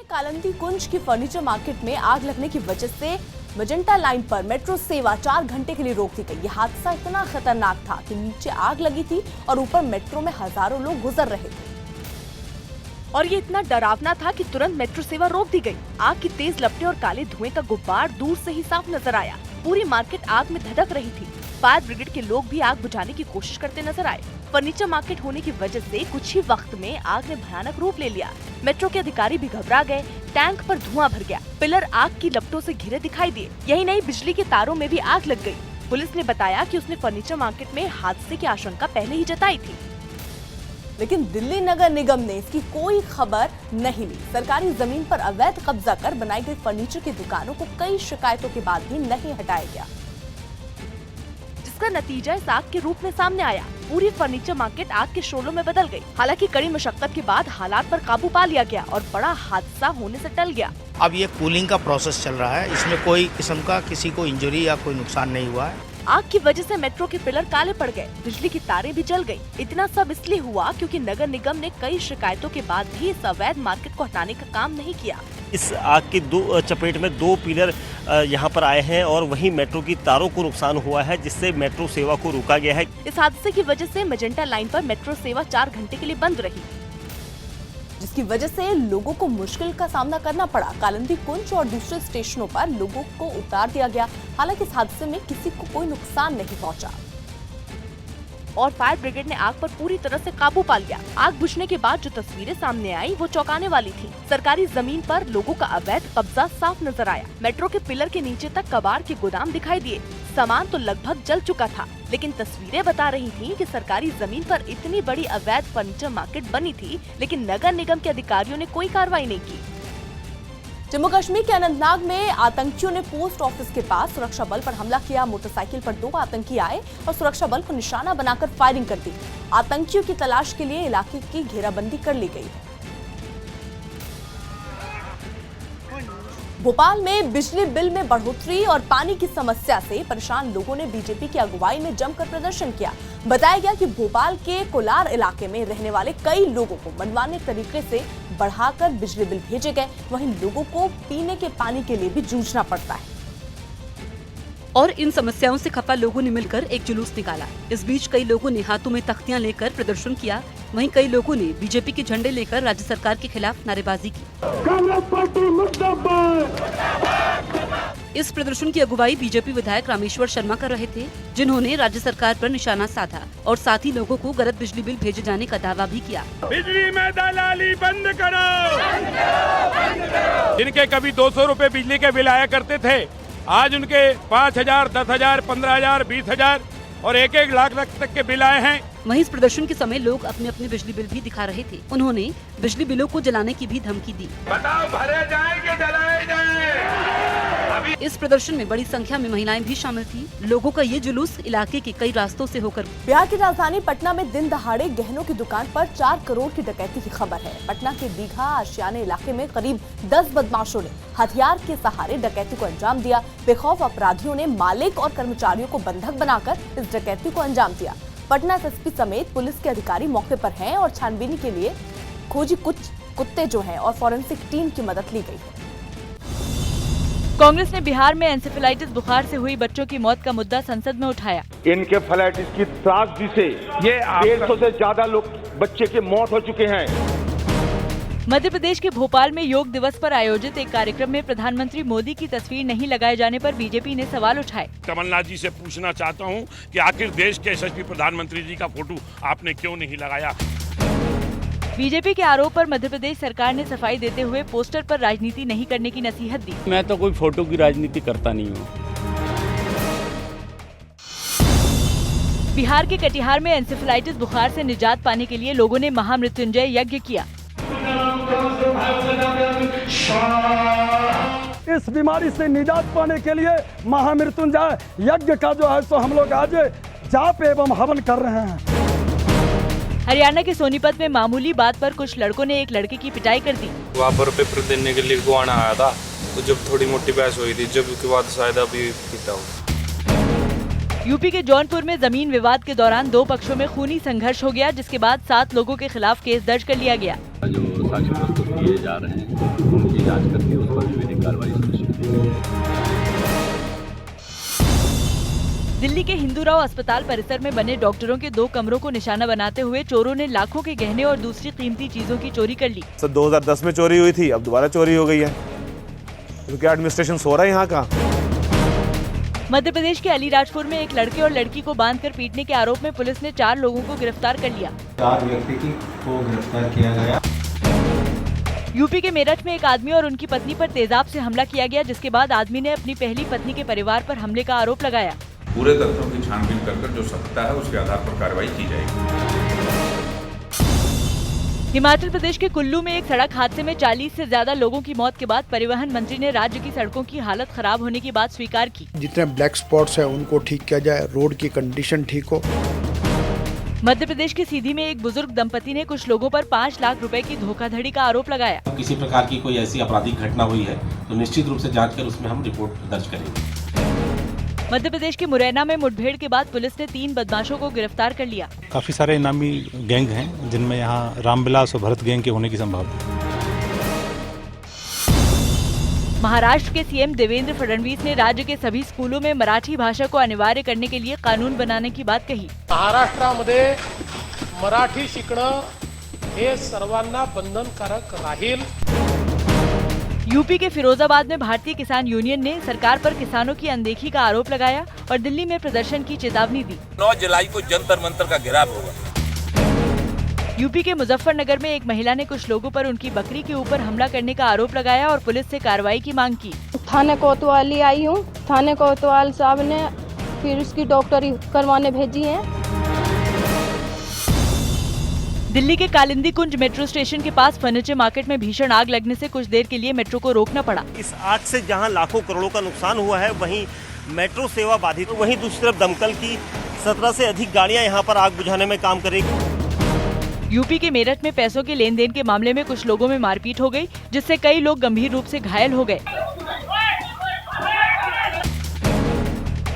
कालंदी कुंज की furniture market में आग लगने की वजह से मजेंटा लाइन पर मेट्रो सेवा 4 घंटे के लिए रोक दी गई। यह हादसा इतना खतरनाक था कि नीचे आग लगी थी और ऊपर मेट्रो में हजारों लोग गुजर रहे थे। और ये इतना डरावना था कि तुरंत मेट्रो सेवा रोक दी गई। आग की तेज लपटें और काले धुएं का गुब्बार दूर से ही साफ नजर आया। पूरी मार्केट आग में धधक रही थी। फायर ब्रिगेड के लोग भी आग बुझाने की कोशिश करते नजर आए। फर्नीचर मार्केट होने की वजह से कुछ ही वक्त में आग ने भयानक रूप ले लिया। मेट्रो के अधिकारी भी घबरा गए। टैंक पर धुआं भर गया। पिलर आग की लपटों से घिरे दिखाई दिए। यही नहीं, बिजली के तारों में भी आग लग गई। पुलिस ने बताया कि उसने फर्नीचर मार्केट में हादसे की आशंका पहले ही जताई थी, लेकिन दिल्ली नगर निगम ने इसकी कोई खबर नहीं ली। सरकारी जमीन पर अवैध कब्जा कर बनाई गई फर्नीचर की दुकानों को कई शिकायतों के बाद भी नहीं हटाया गया, जिसका नतीजा इस आग के रूप में सामने आया। पूरी फर्नीचर मार्केट आग के शोलों में बदल गई। हालांकि कड़ी मशक्कत के बाद हालात पर काबू पा लिया गया और बड़ा हादसा होने से टल गया। अब ये कूलिंग का प्रोसेस चल रहा है। इसमें कोई किस्म का किसी को इंजरी या कोई नुकसान नहीं हुआ है। आग की वजह से मेट्रो के पिलर काले पड़ गए। बिजली की तारें भी जल गई। इतना सब इसलिए हुआ क्योंकि नगर निगम ने कई शिकायतों के बाद भी इस अवैध मार्केट को हटाने का काम नहीं किया। इस आग की चपेट में 2 पिलर यहाँ पर आए हैं और वहीं मेट्रो की तारों को नुकसान हुआ है, जिससे मेट्रो सेवा को रोका गया है। इस हादसे की वजह से मजेंटा लाइन पर मेट्रो सेवा 4 घंटे के लिए बंद रही, जिसकी वजह से लोगों को मुश्किल का सामना करना पड़ा। कालंदी कुंज और दूसरे स्टेशनों पर लोगों को उतार दिया गया। हालांकि इस हादसे में किसी को कोई नुकसान नहीं पहुंचा और फायर ब्रिगेड ने आग पर पूरी तरह से काबू पा लिया। आग बुझने के बाद जो तस्वीरें सामने आई वो चौंकाने वाली थी। सरकारी जमीन पर लोगों का अवैध कब्जा साफ नजर आया। मेट्रो के पिलर के नीचे तक कबाड़ के गोदाम दिखाई दिए। सामान तो लगभग जल चुका था, लेकिन तस्वीरें बता रही थी कि सरकारी जमीन पर इतनी बड़ी अवैध फर्नीचर मार्केट बनी थी, लेकिन नगर निगम के अधिकारियों ने कोई कार्रवाई नहीं की। जम्मू कश्मीर के अनंतनाग में आतंकियों ने पोस्ट ऑफिस के पास सुरक्षा बल पर हमला किया। मोटरसाइकिल पर 2 आतंकी आए और सुरक्षा बल को निशाना बनाकर फायरिंग कर दी। आतंकियों की तलाश के लिए इलाके की घेराबंदी कर ली गई है। भोपाल में बिजली बिल में बढ़ोतरी और पानी की समस्या से परेशान लोगों ने बीजेपी की अगुवाई में जमकर प्रदर्शन किया। बताया गया कि भोपाल के कोलार इलाके में रहने वाले कई लोगों को मनमाने तरीके से बढ़ाकर बिजली बिल भेजे गए। वहीं लोगों को पीने के पानी के लिए भी जूझना पड़ता है और इन समस्याओं से खफा लोगों ने मिलकर एक जुलूस निकाला। इस बीच कई लोगों ने हाथों में तख्तियां लेकर प्रदर्शन किया। वहीं कई लोगों ने बीजेपी के झंडे लेकर राज्य सरकार के खिलाफ नारेबाजी की। इस प्रदर्शन की अगुवाई बीजेपी विधायक रामेश्वर शर्मा कर रहे थे, जिन्होंने राज्य सरकार पर निशाना साधा और साथ ही लोगों को गलत बिजली बिल भेजे जाने का दावा भी किया। बिजली में दलाली बंद करो। जिनके कभी 200 रुपए बिजली के बिल आया करते थे, आज उनके 5,000, 10,000, 15,000, 20,000 और 1-1 लाख तक के बिल आए हैं। वहीं इस प्रदर्शन के समय लोग अपने अपने बिजली बिल भी दिखा रहे थे। उन्होंने बिजली बिलों को जलाने की भी धमकी दी। बताओ, भरे जाएं कि जलाए जाएं? इस प्रदर्शन में बड़ी संख्या में महिलाएं भी शामिल थी। लोगों का ये जुलूस इलाके के कई रास्तों से होकर बिहार की राजधानी पटना में दिन दहाड़े गहनों की दुकान पर 4 करोड़ की डकैती की खबर है। पटना के दीघा आशियाने इलाके में करीब 10 बदमाशों ने हथियार के सहारे डकैती को अंजाम दिया। बेखौफ अपराधियों ने मालिक और कर्मचारियों को बंधक बनाकर इस डकैती को अंजाम दिया। पटना एसएसपी समेत पुलिस के अधिकारी मौके पर हैं और छानबीन के लिए खोजी कुत्ते जो हैं और फॉरेंसिक टीम की मदद ली गई है। कांग्रेस ने बिहार में एंसेफेलाइटिस बुखार से हुई बच्चों की मौत का मुद्दा संसद में उठाया। एन्सेफेलाइटिस की त्रासदी से ये 150 से ज्यादा लोग बच्चे की मौत हो चुके हैं। मध्य प्रदेश के भोपाल में योग दिवस पर आयोजित एक कार्यक्रम में प्रधानमंत्री मोदी की तस्वीर नहीं लगाए जाने पर बीजेपी ने सवाल उठाए। कमलनाथ जी से पूछना चाहता हूं कि आखिर देश के यशस्वी प्रधानमंत्री जी का फोटो आपने क्यों नहीं लगाया? बीजेपी के आरोप पर मध्य प्रदेश सरकार ने सफाई देते हुए पोस्टर पर राजनीति नहीं करने की नसीहत दी। मैं तो कोई फोटो की राजनीति करता नहीं हूँ। बिहार के कटिहार में एंसेफेलाइटिस बुखार से निजात पाने के लिए लोगों ने महामृत्युंजय यज्ञ किया। इस बीमारी से निजात पाने के लिए महामृत्युंजय यज्ञ का जो है सो हम लोग आज जाप एवं हवन कर रहे हैं। हरियाणा के सोनीपत में मामूली बात पर कुछ लड़कों ने एक लड़के की पिटाई कर दी। वहाँ पर पेपर देने के लिए गुआना आया था, तो जब थोड़ी मोटी बहस हुई थी, जब उसके बाद शायद अभी पीटा हुआ। यूपी के जौनपुर में जमीन विवाद के दौरान 2 पक्षों में खूनी संघर्ष हो गया, जिसके बाद 7 लोगों के खिलाफ केस दर्ज कर लिया गया। जो साक्ष्य प्रस्तुत किए जा रहे हैं, उनकी जांच करके उस पर भी विधिक कार्रवाई सुनिश्चित की। दिल्ली के हिंदूराव अस्पताल परिसर में बने डॉक्टरों के 2 कमरों को निशाना बनाते हुए चोरों ने लाखों के गहने और दूसरी कीमती चीजों की चोरी कर ली। 2010 में चोरी हुई थी, अब दोबारा चोरी हो गई है। तो क्या एडमिनिस्ट्रेशन सो रहा है यहाँ का? मध्य प्रदेश के अलीराजपुर में एक लड़के और लड़की को बांधकर पीटने के आरोप में पुलिस ने 4 लोगों को गिरफ्तार कर लिया। 4 व्यक्ति को गिरफ्तार किया गया। यूपी के मेरठ में एक आदमी और उनकी पत्नी पर तेजाब से हमला किया गया, जिसके बाद आदमी ने अपनी पहली पत्नी के परिवार पर हमले का आरोप लगाया। पूरे तथ्यों की छानबीन कर जो सत्ता है उसके आधार पर कार्रवाई की जाएगी। हिमाचल प्रदेश के कुल्लू में एक सड़क हादसे में 40 से ज्यादा लोगों की मौत के बाद परिवहन मंत्री ने राज्य की सड़कों की हालत खराब होने की बात स्वीकार की। जितने ब्लैक स्पॉट्स हैं उनको ठीक किया जाए, रोड की कंडीशन ठीक हो। मध्य प्रदेश के सीधी में एक बुजुर्ग दंपति ने कुछ लोगों पर 5 लाख रुपए की धोखाधड़ी का आरोप लगाया। किसी प्रकार की कोई ऐसी आपराधिक घटना हुई है तो निश्चित रूप से जांच कर उसमें हम रिपोर्ट दर्ज करेंगे। मध्य प्रदेश के मुरैना में मुठभेड़ के बाद पुलिस ने 3 बदमाशों को गिरफ्तार कर लिया। काफी सारे इनामी गैंग हैं, जिनमें यहाँ रामविलास और भरत गैंग के होने की संभावना है। महाराष्ट्र के सीएम देवेंद्र फडणवीस ने राज्य के सभी स्कूलों में मराठी भाषा को अनिवार्य करने के लिए कानून बनाने की बात कही। महाराष्ट्रामध्ये मराठी शिकणं हे सर्वांना बंधनकारक राहील। यूपी के फिरोजाबाद में भारतीय किसान यूनियन ने सरकार पर किसानों की अनदेखी का आरोप लगाया और दिल्ली में प्रदर्शन की चेतावनी दी। 9 जुलाई को जंतर मंतर का घेराव होगा। यूपी के मुजफ्फरनगर में एक महिला ने कुछ लोगों पर उनकी बकरी के ऊपर हमला करने का आरोप लगाया और पुलिस से कार्रवाई की मांग की। थाने कोतवाली आई हूँ, थाने कोतवाल साहब ने फिर उसकी डॉक्टरी करवाने भेजी है। दिल्ली के कालिंदी कुंज मेट्रो स्टेशन के पास फर्नीचर मार्केट में भीषण आग लगने से कुछ देर के लिए मेट्रो को रोकना पड़ा। इस आग से जहां लाखों करोड़ों का नुकसान हुआ है, वहीं मेट्रो सेवा बाधित। वहीं दूसरी तरफ दमकल की 17 से अधिक गाड़ियां यहां पर आग बुझाने में काम करेगी। यूपी के मेरठ में पैसों के लेन देन के मामले में कुछ लोगों में मारपीट हो गई, जिससे कई लोग गंभीर रूप से घायल हो गए।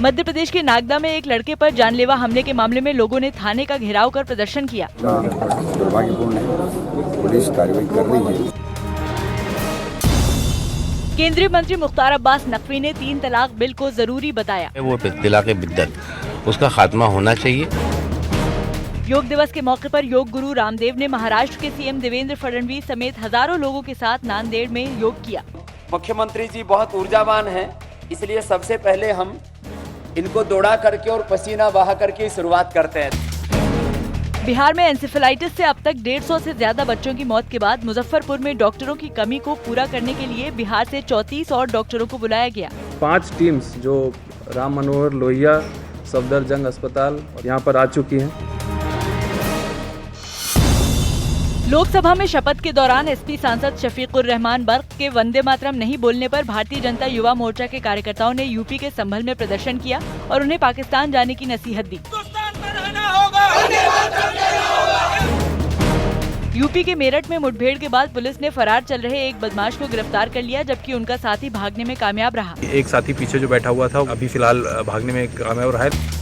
मध्य प्रदेश के नागदा में एक लड़के पर जानलेवा हमले के मामले में लोगों ने थाने का घेराव कर प्रदर्शन किया। दुर्भाग्यपूर्ण है, पुलिस कार्रवाई कर रही है। केंद्रीय मंत्री मुख्तार अब्बास नकवी ने 3 तलाक बिल को जरूरी बताया। वो तिलाक़े बिद्दत, उसका खात्मा होना चाहिए। योग दिवस के मौके पर योग गुरु रामदेव ने महाराष्ट्र के सीएम देवेंद्र फडणवीस समेत हजारों लोगों के साथ नांदेड़ में योग किया। मुख्यमंत्री जी बहुत ऊर्जावान हैं, इसलिए सबसे पहले हम इनको दौड़ा करके और पसीना बहा करके शुरुआत करते हैं। बिहार में एंसेफेलाइटिस से अब तक 150 से ज्यादा बच्चों की मौत के बाद मुजफ्फरपुर में डॉक्टरों की कमी को पूरा करने के लिए बिहार से 34 और डॉक्टरों को बुलाया गया। 5 टीम्स जो राम मनोहर लोहिया सफदरजंग अस्पताल यहाँ पर आ चुकी हैं। लोकसभा में शपथ के दौरान एसपी सांसद शफीकुर रहमान बर्क के वंदे मातरम नहीं बोलने पर भारतीय जनता युवा मोर्चा के कार्यकर्ताओं ने यूपी के संभल में प्रदर्शन किया और उन्हें पाकिस्तान जाने की नसीहत दी। यूपी के मेरठ में मुठभेड़ के बाद पुलिस ने फरार चल रहे एक बदमाश को गिरफ्तार कर लिया, जबकि उनका साथी भागने में कामयाब रहा। एक साथी पीछे जो बैठा हुआ था अभी फिलहाल भागने में कामयाब रहा है।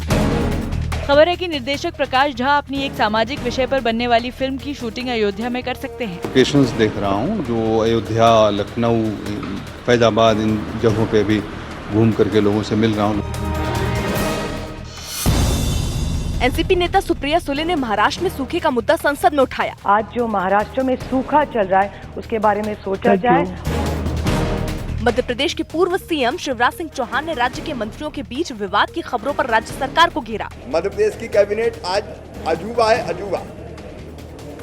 खबर है कि निर्देशक प्रकाश झा अपनी एक सामाजिक विषय पर बनने वाली फिल्म की शूटिंग अयोध्या में कर सकते हैं। लोकेशंस देख रहा हूँ, जो अयोध्या, लखनऊ, फैजाबाद, इन जगहों पे भी घूम करके लोगों से मिल रहा हूँ। एनसीपी नेता सुप्रिया सुले ने महाराष्ट्र में सूखे का मुद्दा संसद में उठाया। आज जो महाराष्ट्र में सूखा चल रहा है उसके बारे में सोचा जाए। मध्य प्रदेश के पूर्व सीएम शिवराज सिंह चौहान ने राज्य के मंत्रियों के बीच विवाद की खबरों पर राज्य सरकार को घेरा। मध्य प्रदेश की कैबिनेट आज अजूबा है, अजूबा,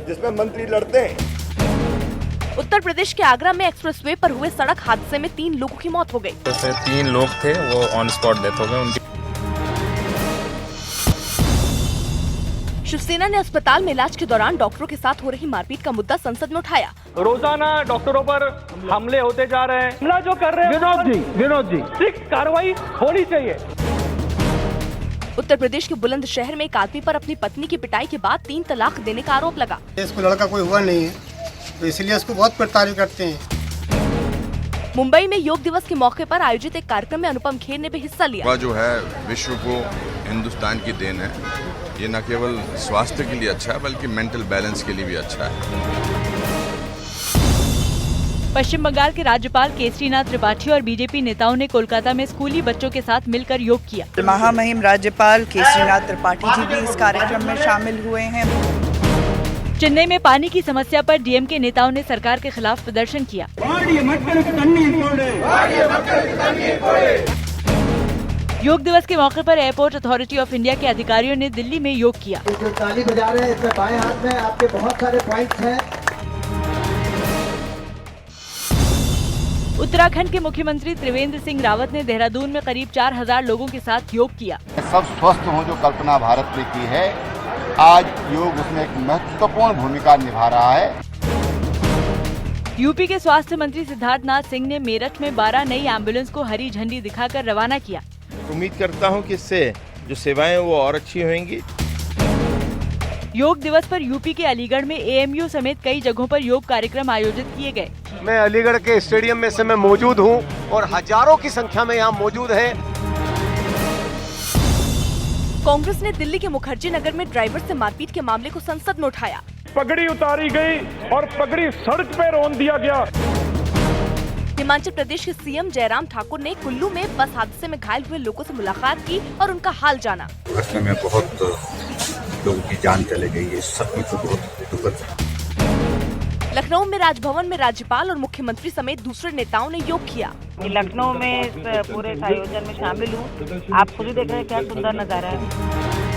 जिसमें मंत्री लड़ते हैं। उत्तर प्रदेश के आगरा में एक्सप्रेसवे पर हुए सड़क हादसे में 3 लोगों की मौत हो गई। 3 लोग थे, वो ऑन स्पॉट डेथ हो गए उनकी। शिवसेना ने अस्पताल में इलाज के दौरान डॉक्टरों के साथ हो रही मारपीट का मुद्दा संसद में उठाया। रोजाना डॉक्टरों पर हमले होते जा रहे हैं। हमला जो कर रहे हैं विनोद जी सख्त कार्रवाई होनी चाहिए। उत्तर प्रदेश के बुलंदशहर में एक आदमी पर अपनी पत्नी की पिटाई के बाद 3 तलाक देने का आरोप लगा। इसको लड़का कोई हुआ नहीं है, तो इसलिए इसको बहुत प्रताड़ित करते हैं। मुंबई में योग दिवस के मौके पर आयोजित एक कार्यक्रम में अनुपम खेर ने भी हिस्सा लिया। वह जो है विश्व को हिंदुस्तान की देन है। ये न केवल स्वास्थ्य के लिए अच्छा है, बल्कि मेंटल बैलेंस के लिए भी अच्छा है। पश्चिम बंगाल के राज्यपाल केसरीनाथ त्रिपाठी और बीजेपी नेताओं ने कोलकाता में स्कूली बच्चों के साथ मिलकर योग किया। महामहिम राज्यपाल केसरीनाथ त्रिपाठी जी भी इस कार्यक्रम में शामिल हुए हैं। चेन्नई में पानी की समस्या पर डीएमके नेताओं ने सरकार के खिलाफ प्रदर्शन किया। योग दिवस के मौके पर एयरपोर्ट अथॉरिटी ऑफ इंडिया के अधिकारियों ने दिल्ली में योग किया। जो ताली बजा रहे हैं इसमें बाएं हाथ में आपके बहुत सारे पॉइंट्स हैं। उत्तराखंड के मुख्यमंत्री त्रिवेंद्र सिंह रावत ने देहरादून में करीब 4000 लोगों के साथ योग किया। सब स्वस्थ हों जो कल्पना भारत ने की है, आज योग उसमें एक महत्वपूर्ण भूमिका निभा रहा है। यूपी के स्वास्थ्य मंत्री सिद्धार्थनाथ सिंह ने मेरठ में 12 नई एम्बुलेंस को हरी झंडी दिखाकर रवाना किया। उम्मीद करता हूं कि इससे जो सेवाएं वो और अच्छी होंगी। योग दिवस पर यूपी के अलीगढ़ में एएमयू समेत कई जगहों पर योग कार्यक्रम आयोजित किए गए। मैं अलीगढ़ के स्टेडियम में से मैं मौजूद हूं और हजारों की संख्या में यहां मौजूद है। कांग्रेस ने दिल्ली के मुखर्जी नगर में ड्राइवर से मारपीट के मामले को संसद में उठाया। पगड़ी उतारी गई और पगड़ी सड़क पे रौंद दिया गया। हिमाचल प्रदेश के सीएम जयराम ठाकुर ने कुल्लू में बस हादसे में घायल हुए लोगों से मुलाकात की और उनका हाल जाना। घटना में बहुत लोगों की जान चली गई है, सचमुच बहुत दुखद है। लखनऊ में राजभवन में राज्यपाल और मुख्यमंत्री समेत दूसरे नेताओं ने योग किया। लखनऊ में इस पूरे आयोजन में शामिल हूँ। आप खुद ही देख रहे हैं क्या सुंदर नजारा है।